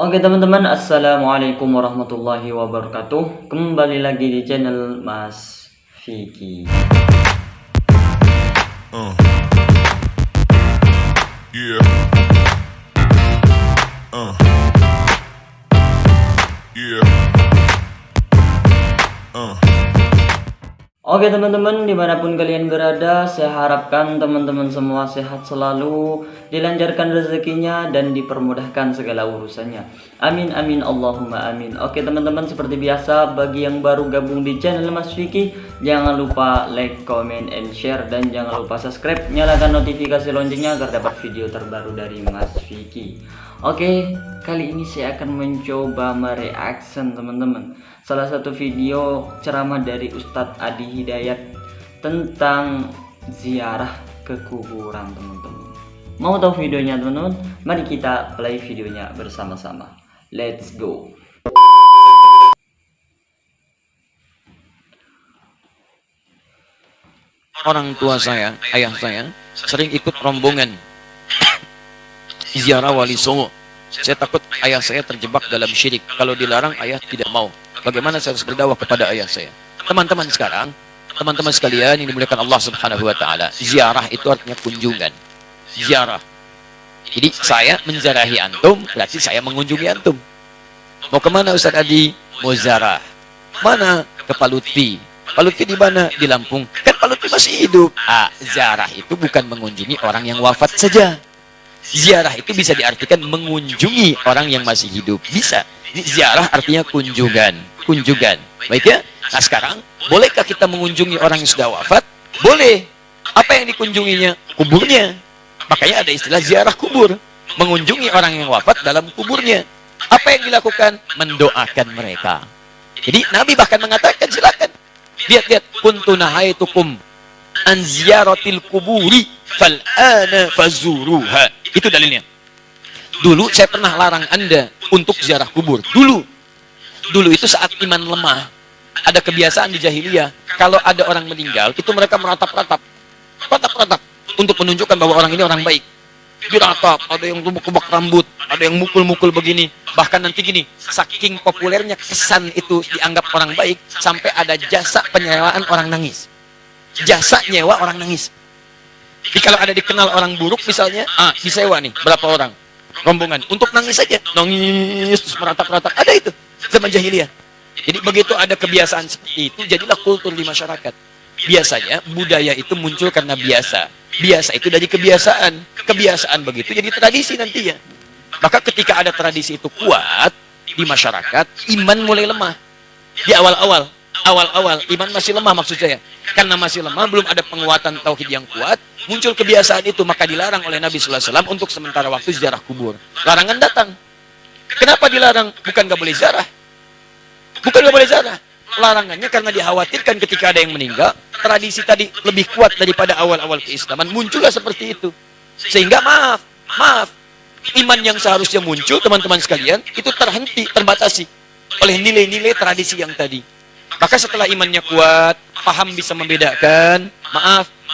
Oke teman-teman, Assalamualaikum warahmatullahi wabarakatuh. Kembali lagi di channel Mas Vicky. Uh. Yeah. Uh. Yeah. Uh. Oke teman-teman, dimanapun kalian berada, saya harapkan teman-teman semua sehat selalu, dilancarkan rezekinya dan dipermudahkan segala urusannya. Amin amin Allahumma amin. Oke teman-teman, seperti biasa bagi yang baru gabung di channel Mas Vicky, jangan lupa like, comment, and share, dan jangan lupa subscribe, nyalakan notifikasi loncengnya agar dapat video terbaru dari Mas Vicky. Oke, kali ini saya akan mencoba mereaction teman-teman salah satu video ceramah dari Ustadz Adi Hidayat tentang ziarah ke kuburan teman-teman. Mau tahu videonya teman-teman? Mari kita play videonya bersama-sama. Let's go. Orang tua saya, ayah saya, sering ikut rombongan ziarah Wali Songo. Saya takut ayah saya terjebak dalam syirik. Kalau dilarang, ayah tidak mau. Bagaimana saya harus berdakwah kepada ayah saya? Teman-teman sekarang, teman-teman sekalian yang dimuliakan Allah Subhanahu wa taala, ziarah itu artinya kunjungan. Ziarah. Jadi saya menziarahi antum, berarti saya mengunjungi antum. Mau kemana Ustaz Adi? Mau ziarah. Mana? Ke Pak Lutfi. Pak Lutfi di mana? Di Lampung. Kan Pak Lutfi masih hidup. Ziarah itu bukan mengunjungi orang yang wafat saja. Ziarah itu bisa diartikan mengunjungi orang yang masih hidup. Bisa. Ziarah artinya kunjungan. Kunjungan. Baik ya? Nah sekarang, bolehkah kita mengunjungi orang yang sudah wafat? Boleh. Apa yang dikunjunginya? Kuburnya. Makanya ada istilah ziarah kubur. Mengunjungi orang yang wafat dalam kuburnya. Apa yang dilakukan? Mendoakan mereka. Jadi Nabi bahkan mengatakan, silakan. Lihat-lihat. Kuntu nahaitukum an ziyaratil kuburi fal'ana fazuruha. Itu dalilnya. Dulu saya pernah larang Anda untuk ziarah kubur. Dulu itu saat iman lemah. Ada kebiasaan di jahiliyah. Kalau ada orang meninggal, itu mereka meratap-ratap. Ratap-ratap. Untuk menunjukkan bahwa orang ini orang baik. Diratap, ada yang rubuk-rubuk rambut, ada yang mukul-mukul begini. Bahkan nanti gini, saking populernya kesan itu dianggap orang baik, sampai ada jasa penyewaan orang nangis. Jasa nyewa orang nangis. Jadi kalau ada dikenal orang buruk misalnya, disewa nih, berapa orang? Rombongan. Untuk nangis saja. Nangis, terus meratap-ratap. Ada itu. Zaman jahiliyah. Jadi begitu ada kebiasaan seperti itu, jadilah kultur di masyarakat. Biasanya budaya itu muncul karena biasa. Biasa itu dari kebiasaan. Kebiasaan begitu jadi tradisi nantinya. Maka ketika ada tradisi itu kuat di masyarakat, iman mulai lemah. Di awal-awal iman masih lemah maksud saya. Karena masih lemah, belum ada penguatan tauhid yang kuat, muncul kebiasaan itu, maka dilarang oleh Nabi sallallahu alaihi wasallam untuk sementara waktu ziarah kubur. Larangan datang. Kenapa dilarang? Bukan nggak boleh ziarah. Bukan nggak boleh ziarah. Larangannya karena dikhawatirkan ketika ada yang meninggal, tradisi tadi lebih kuat daripada awal-awal keislaman, muncullah seperti itu. Sehingga maaf, iman yang seharusnya muncul, teman-teman sekalian, itu terhenti, terbatasi oleh nilai-nilai tradisi yang tadi. Maka setelah imannya kuat, paham bisa membedakan,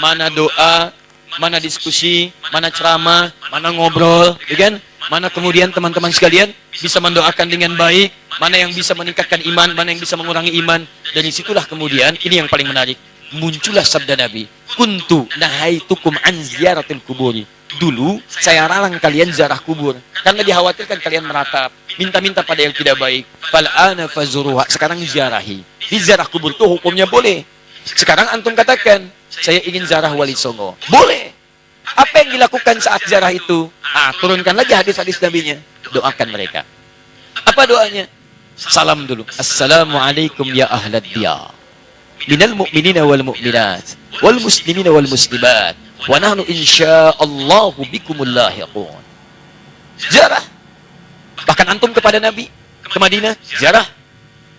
mana doa, mana diskusi, mana ceramah, mana ngobrol, ya kan? Mana kemudian teman-teman sekalian bisa mendoakan dengan baik, mana yang bisa meningkatkan iman, mana yang bisa mengurangi iman. Dan disitulah kemudian, ini yang paling menarik, muncullah sabda Nabi, kuntu nahaitukum an ziyaratil kuburi. Dulu saya larang kalian ziarah kubur karena dikhawatirkan kalian meratap, minta-minta pada yang tidak baik. Fal'ana fazuruha. Sekarang ziarahi. Di ziarah kubur itu hukumnya boleh. Sekarang antum katakan, saya ingin ziarah Wali Songo. Boleh. Apa yang dilakukan saat ziarah itu? Turunkan lagi hadis-hadis nabinya. Doakan mereka. Apa doanya? Salam dulu. Assalamualaikum ya ahlad diyar. Minal mu'minina wal mu'minat. Wal muslimina wal muslimat. Wa nahnu insyaallahu bikumul lahiqun. Ziarah. Bahkan antum kepada Nabi ke Madinah, ziarah.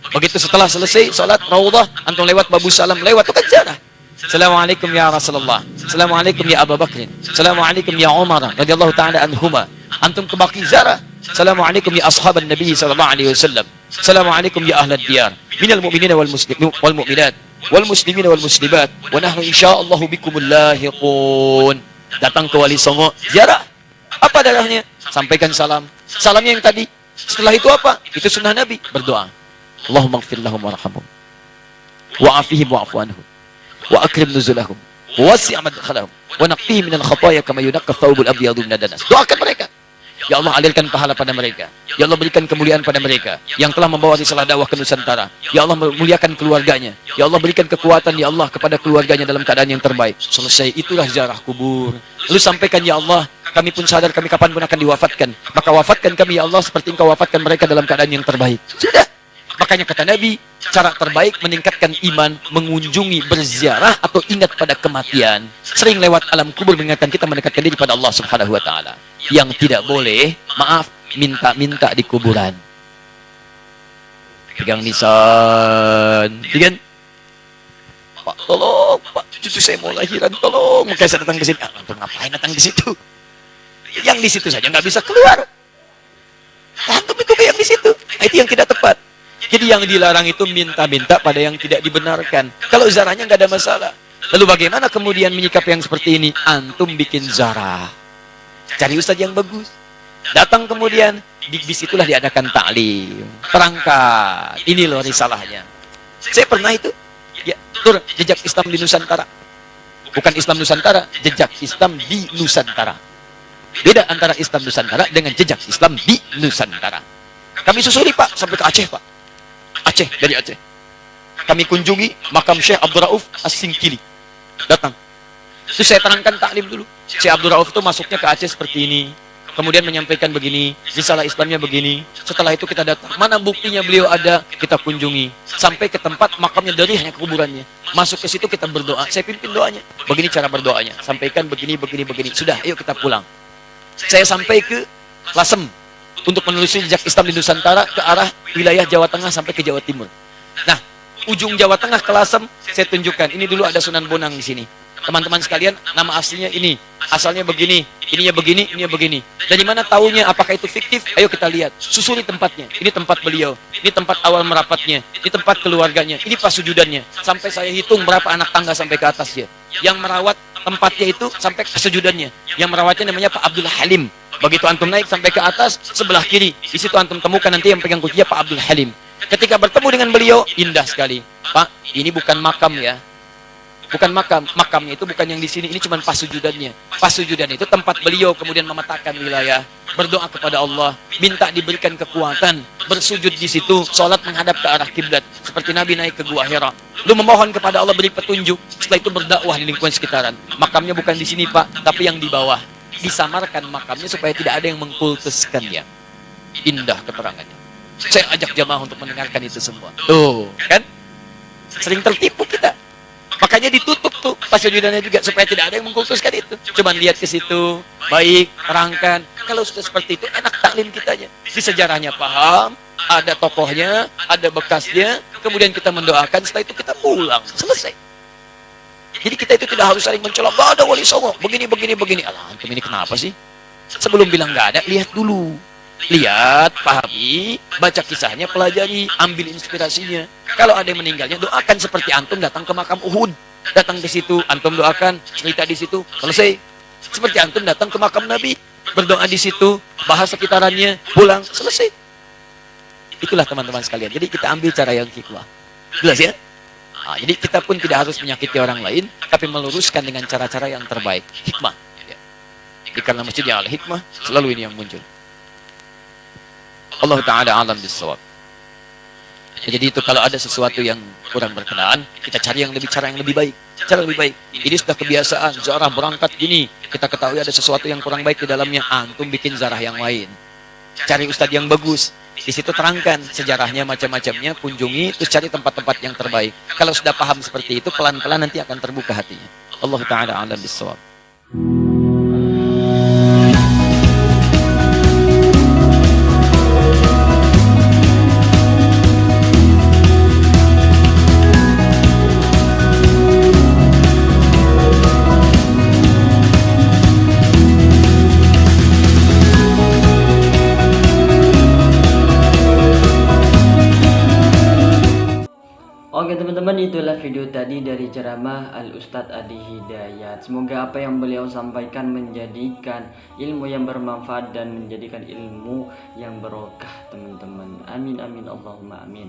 Begitu setelah selesai salat Raudhah, antum lewat Babu Salam, lewat itu kan ziarah. Assalamualaikum ya Rasulullah. Assalamualaikum ya Abu Bakr. Assalamualaikum ya Umar radhiyallahu taala anhuma. Antum ke Baqi ziarah. Assalamualaikum ya ashaban Nabi sallallahu alaihi wasallam. Assalamualaikum ya ahlad diyar. Minal mu'minina wal muslimin wal mu'minat. Wal muslimin wal muslimat wa nahnu insyaallahu bikumul lahiqun. Datang ke Wali Songo, ziarah. Apa darahnya? Sampaikan salam. Salamnya yang tadi, Setelah itu apa? Itu sunnah Nabi, berdoa. Allahumma ighfir lahum warhamhum wa'afihim wa'fu anhum wa akrim nuzulahum wasi' madkhalahum wa naqqihim minal khataaya kama yunaqqa thawbul abyadu minad danas. Doakan mereka. Ya Allah, alirkan pahala pada mereka. Ya Allah, berikan kemuliaan pada mereka yang telah membawa risalah dakwah ke Nusantara. Ya Allah, muliakan keluarganya. Ya Allah, berikan kekuatan ya Allah kepada keluarganya dalam keadaan yang terbaik. Selesai, itulah ziarah kubur. Lalu sampaikan, ya Allah, kami pun sadar kami kapanpun akan diwafatkan. Maka wafatkan kami ya Allah seperti Engkau wafatkan mereka dalam keadaan yang terbaik. Sudah. Makanya kata Nabi, cara terbaik meningkatkan iman, mengunjungi, berziarah, atau ingat pada kematian. Sering lewat alam kubur mengingatkan kita mendekatkan diri pada Allah Subhanahu wa Ta'ala. Yang tidak boleh, maaf, minta-minta di kuburan. Pegang nisan, kan? Pak, tolong, Pak, cucu saya mau lahiran, tolong. Makanya saya datang ke sini. Antum ngapain datang di situ? Yang di situ saja nggak bisa keluar. Antum itu yang di situ. Nah, itu yang tidak tepat. Jadi yang dilarang itu minta-minta pada yang tidak dibenarkan. Kalau zarahnya nggak ada masalah. Lalu bagaimana kemudian menyikapi yang seperti ini? Antum bikin zarah. Cari ustaz yang bagus. Datang kemudian, di situlah diadakan taklim. Terangkan, ini loh risalahnya. Saya pernah itu, ya, tur jejak Islam di Nusantara. Bukan Islam Nusantara, jejak Islam di Nusantara. Beda antara Islam Nusantara dengan jejak Islam di Nusantara. Kami susuri Pak, sampai ke Aceh Pak. Aceh, dari Aceh. Kami kunjungi makam Syekh Abdul Rauf As-Singkili. Datang. Terus saya terangkan taklim dulu. Syekh Abdul Rauf itu masuknya ke Aceh seperti ini. Kemudian menyampaikan begini, risalah Islamnya begini. Setelah itu kita datang. Mana buktinya beliau ada? Kita kunjungi. Sampai ke tempat makamnya, dari hanya kuburannya. Masuk ke situ kita berdoa. Saya pimpin doanya. Begini cara berdoanya. Sampaikan begini, begini, begini. Sudah, ayo kita pulang. Saya sampai ke Lasem untuk menelusuri jejak Islam di Nusantara ke arah wilayah Jawa Tengah sampai ke Jawa Timur. Nah, ujung Jawa Tengah ke Lasem, saya tunjukkan. Ini dulu ada Sunan Bonang di sini. Teman-teman sekalian, nama aslinya ini. Asalnya begini, ininya begini, ininya begini. Dari mana tahunya? Apakah itu fiktif? Ayo kita lihat. Susuri tempatnya. Ini tempat beliau. Ini tempat awal merapatnya. Ini tempat keluarganya. Ini pasujudannya. Sampai saya hitung berapa anak tangga sampai ke atasnya. Yang merawat tempatnya itu sampai ke sujudannya. Yang merawatnya namanya Pak Abdul Halim. Begitu antum naik sampai ke atas, sebelah kiri. Di situ antum temukan nanti yang pegang kuncinya Pak Abdul Halim. Ketika bertemu dengan beliau, indah sekali. Pak, ini bukan makam ya. Bukan makam. Makamnya itu bukan yang di sini. Ini cuma pasujudannya. Pasujudan itu tempat beliau kemudian memetakan wilayah. Berdoa kepada Allah. Minta diberikan kekuatan. Bersujud di situ. Sholat menghadap ke arah kiblat. Seperti Nabi naik ke Gua Hira. Lu memohon kepada Allah beri petunjuk. Setelah itu berdakwah di lingkungan sekitaran. Makamnya bukan di sini Pak. Tapi yang di bawah. Disamarkan makamnya supaya tidak ada yang mengkultuskannya. Indah keterangannya. Saya ajak jamaah untuk mendengarkan itu semua. Tuh, kan? Sering tertipu kita. Makanya ditutup tuh pasujudannya juga supaya tidak ada yang mengkultuskan itu. Cuman lihat ke situ, baik, terangkan. Kalau sudah seperti itu, enak taklim kitanya. Di sejarahnya paham, ada tokohnya, ada bekasnya, kemudian kita mendoakan, setelah itu kita pulang. Selesai. Jadi kita itu tidak harus saling mencolok, gak ada wali songo, begini, begini, begini. Alah, antum ini kenapa sih? Sebelum bilang gak ada, lihat dulu. Lihat, pahami, baca kisahnya, pelajari, ambil inspirasinya. Kalau ada yang meninggalnya, doakan seperti antum datang ke makam Uhud. Datang di situ, antum doakan, cerita di situ, selesai. Seperti antum datang ke makam Nabi, berdoa di situ, bahas sekitarannya, pulang, selesai. Itulah teman-teman sekalian. Jadi kita ambil cara yang hikmah. Jelas ya? Nah, jadi kita pun tidak harus menyakiti orang lain, tapi meluruskan dengan cara-cara yang terbaik. Hikmah. Ya. Jadi karena masjid yang al-hikmah, selalu ini yang muncul. Allah Ta'ala alam bisawab. Jadi itu kalau ada sesuatu yang kurang berkenaan, kita cari yang lebih cara yang lebih baik. Cara lebih baik. Ini sudah kebiasaan, zarah berangkat gini. Kita ketahui ada sesuatu yang kurang baik di dalamnya. Antum bikin zarah yang lain. Cari ustadz yang bagus. Di situ terangkan sejarahnya macam-macamnya, kunjungi, terus cari tempat-tempat yang terbaik. Kalau sudah paham seperti itu, pelan-pelan nanti akan terbuka hatinya. Allah Ta'ala alam bisawab. Oke teman-teman, itulah video tadi dari ceramah Al-Ustadz Adi Hidayat. Semoga apa yang beliau sampaikan menjadikan ilmu yang bermanfaat dan menjadikan ilmu yang barokah teman-teman. Amin amin Allahumma amin.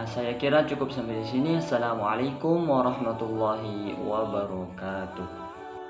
Saya kira cukup sampai di sini. Assalamualaikum warahmatullahi wabarakatuh.